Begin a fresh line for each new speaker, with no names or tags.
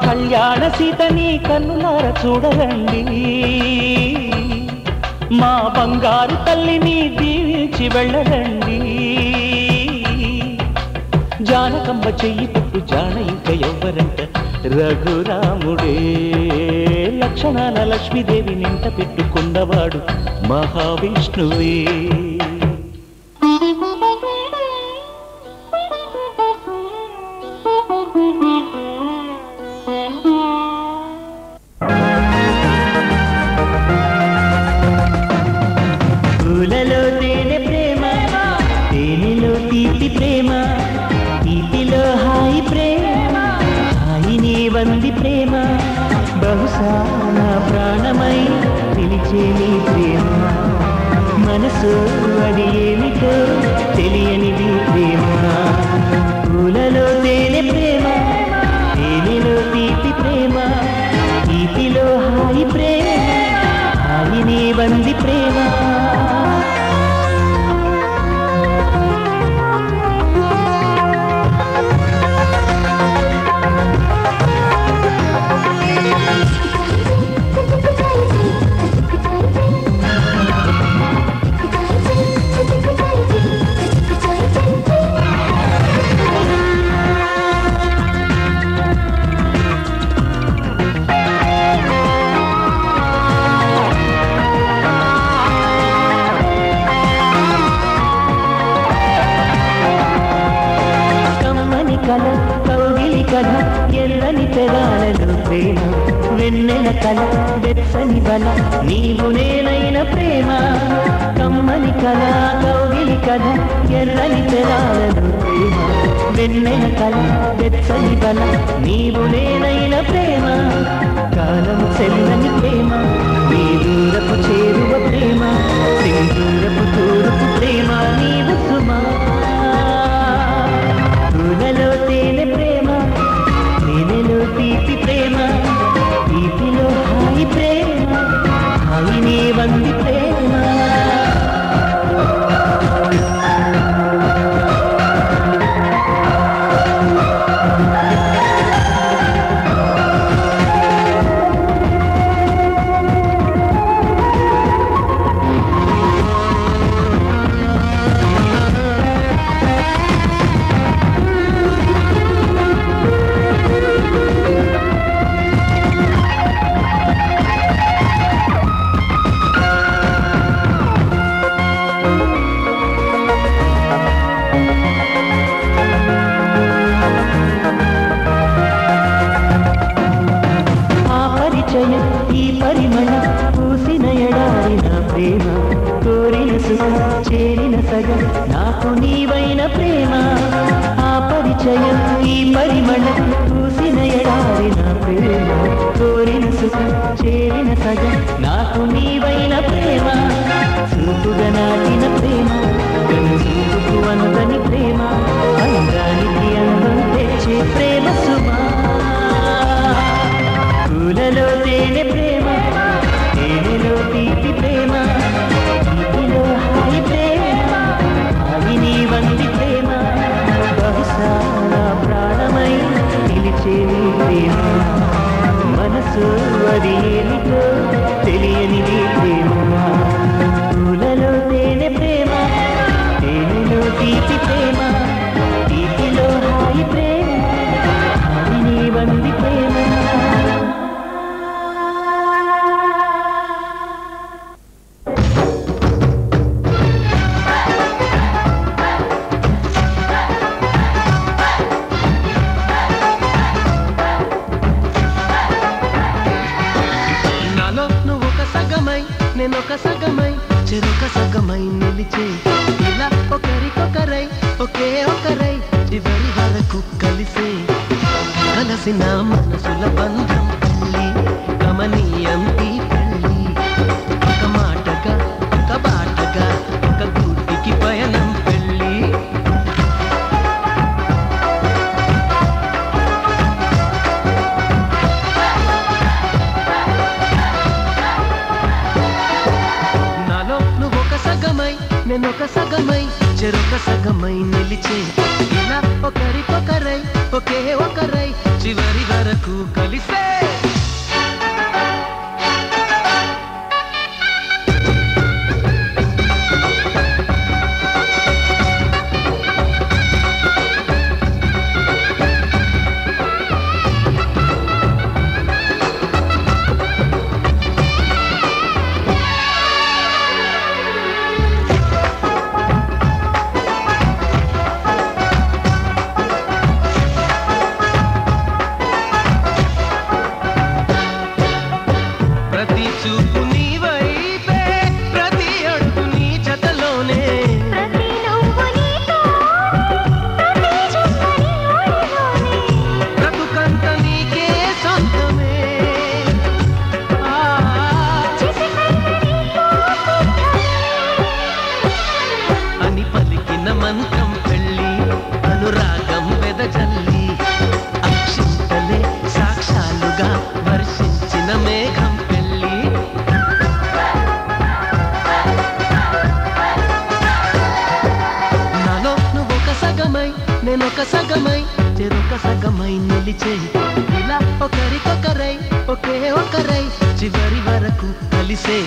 కళ్యాణ సీతని కన్నులార చూడరండి, మా బంగారు తల్లిని దీవించి వెళ్ళరండి. జానకమ్మ చెయ్యి పుట్టు జాన ఇంక ఎవ్వరంట, రఘురాముడే లక్షణాల లక్ష్మీదేవి నింట పెట్టుకున్నవాడు మహావిష్ణువే. పూలలో తేనె ప్రేమ, తేనెలో తీపి ప్రేమ, తీపిలో హాయి ప్రేమ, హాయిని వంది ప్రేమ, బహుశా నా ప్రాణమై పిలిచే నీ ప్రేమ, మనసు అది ఏమిటో తెలియనిది ప్రేమ. పూలలో తేనె ప్రేమ, తేనెలో తీపి ప్రేమ, తీపిలో హాయి ప్రేమ, హాయిని వంది ప్రేమ. కల కౌగిలి కథ ఎల్లని తెరాలలో ప్రేమ, వెన్నెల కల వెచ్చని బల నీవు నేనైన ప్రేమ. కమ్మని కల కౌగిలి కథ ఎల్లని తెరాలలో ప్రేమ, వెన్నెల కల వెచ్చని బల నీవు నేనైన ప్రేమ. కాలము చెల్లని ప్రేమ, నీ దూరపు చేరువ ప్రేమ, సింధూరపు తూరుపు ప్రేమ నీవు సుమా. పూలలో తేనె ప్రేమ, తేనెలో తీపి ప్రేమ, తీపిలో హాయి ప్రేమ, హాయిని వంది ప్రేమ. ఈ పరిమళ పూసిన ఎడారిన ప్రేమ, కోరిన సుఖం చేరిన సగం నాకు నీవైన ప్రేమ. ఆ పరిచయం ఈ పరిమళ పూసిన ఎడారిన ప్రేమ, కోరిన సుఖం చేరిన సగం నాకు నీవైన ప్రేమ. చూపుగా నాటిన ప్రేమ, చూపుకు అందని ప్రేమ, అందానికి అందం తెచ్చే ప్రేమ సుమా. పూలలో తేనె ప్రేమ, తేనెలో తీపి ప్రేమ, తీపిలో హాయి ప్రేమ, హాయిని వంది ప్రేమ, బహుశా నా ప్రాణమై నిలిచే నీ ప్రేమ, మనసు అది ఏమిటో తెలియనిది ప్రేమ. పూలలో తేనె ప్రేమ, తేనెలో తీపి ప్రేమ, తీపిలో హాయి ప్రేమ, హాయిని వంది ప్రేమ.
నేనొక సగమై చెరొక సగమై నిలిచే, ఇలా ఒకరికొకరై ఒకే ఒకరై చివరి వరకు కలిసే, కలిసిన మనసుల బంధం పెళ్ళి, గమనీయం ఈ పెళ్ళి. ఒక మాటగా ఒక బాటగా ఒక గూటికి పయనం పెళ్ళి. నేనొక సగమై చెరొక సగమై నిలిచే, ఇలా ఒకరికొకరై ఒకే ఒకరై చివరి వరకు కలిసే ప్రతి చూపు నీ వైపే ప్రతి అడుగు నీ జతలోనే
ప్రతి నువ్వు నీతోనే ప్రతి చుక్క నీ ఒడిలోనే
బ్రతుకంత నీకే సొంతమే
చిసికైన నీతో సిద్ధమే
అని పలికిన మంత్రం పెళ్ళి అనురాగం వెదజల్లి అక్షింతలే సాక్షాలుగా వర్షించిన మేఘం పెళ్ళి నాలో నువ్వొక సగమై నేనొక సగమై చెరొక సగమై నిలిచే ఇలా ఒకరికొకరై ఒకే ఒకరై చివరి వరకు కలిసే